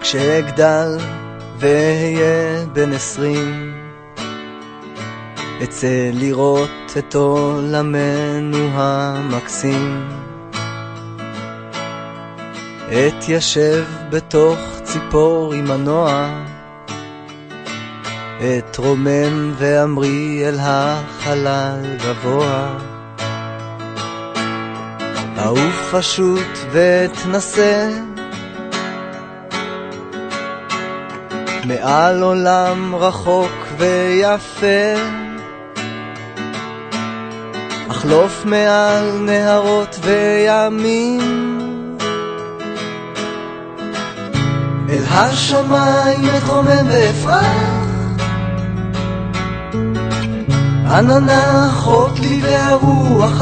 וכשאגדל ואהיה בן 20 אצא לראות את עולמנו המקסים, אתיישב בתוך ציפור עם מנוע, אתרומם ואמרי אל החלל גבוה, אעוף פשוט ואתנסה מעל עולם רחוק ויפה, אחלוף מעל נהרות וימים, אל השמיים אתרומם ואפרח, עננה אחות לי והרוח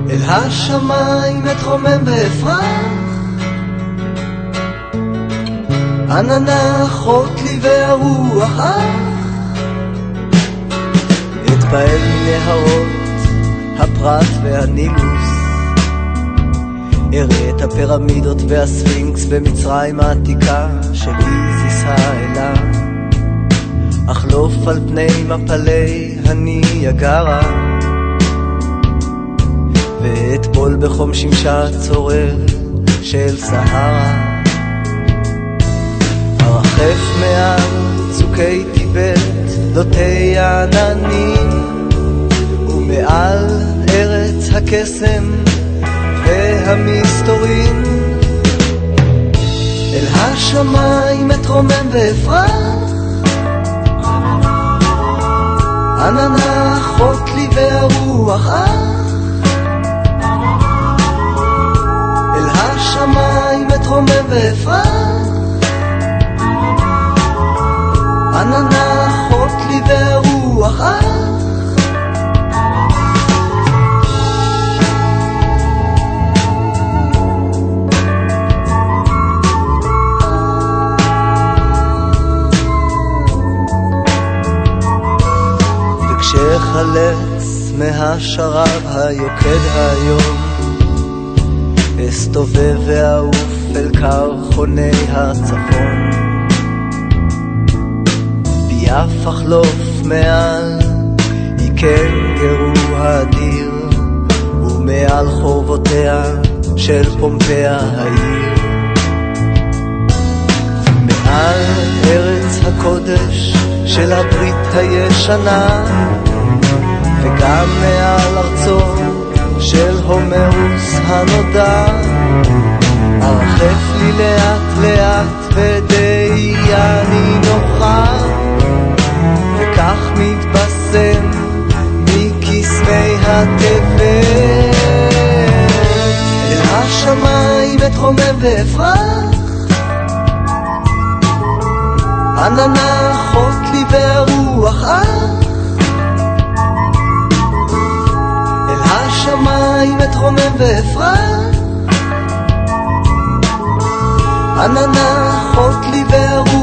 אל השמיים אתרומם ואפרח, עננה אחות לי והרוח אתפעל מנהרות הפרת והנילוס, אראה את הפירמידות והספינקס במצרים העתיקה של איזיס האלה, אחלוף על פני מפלי הניאגרה, ואטבול בחום שמשה צורר של סהרה, ארחף מעל צוקי טיבט דותי העננים, ומעל ארץ הקסם והמסתורים, אל השמיים אתרומם ואפרח, עננה אחות לי והרוח אל השמיים אתרומם ואפרח, עננה אחות לי והרוח וכשחלץ מהשרב היוקד היום, אסתובב ואעוף אל קרחוני הצפון, ביעף אחלוף מעל איקנגרו האדיר, ומעל חורבותיה של פומפיה העיר, מעל ארץ הקודש של הברית הישנה, וגם מעל ארצו של הומרוס הנודע, ארחף לי לאט לאט בדאייה נינוחה, וכך מתבשם מקסמי התבל, אל השמיים אתרומם ואפרח, עננה אחות לי והרוח אל השמיים אתרומם ואפרח, עננה אחות לי והרוח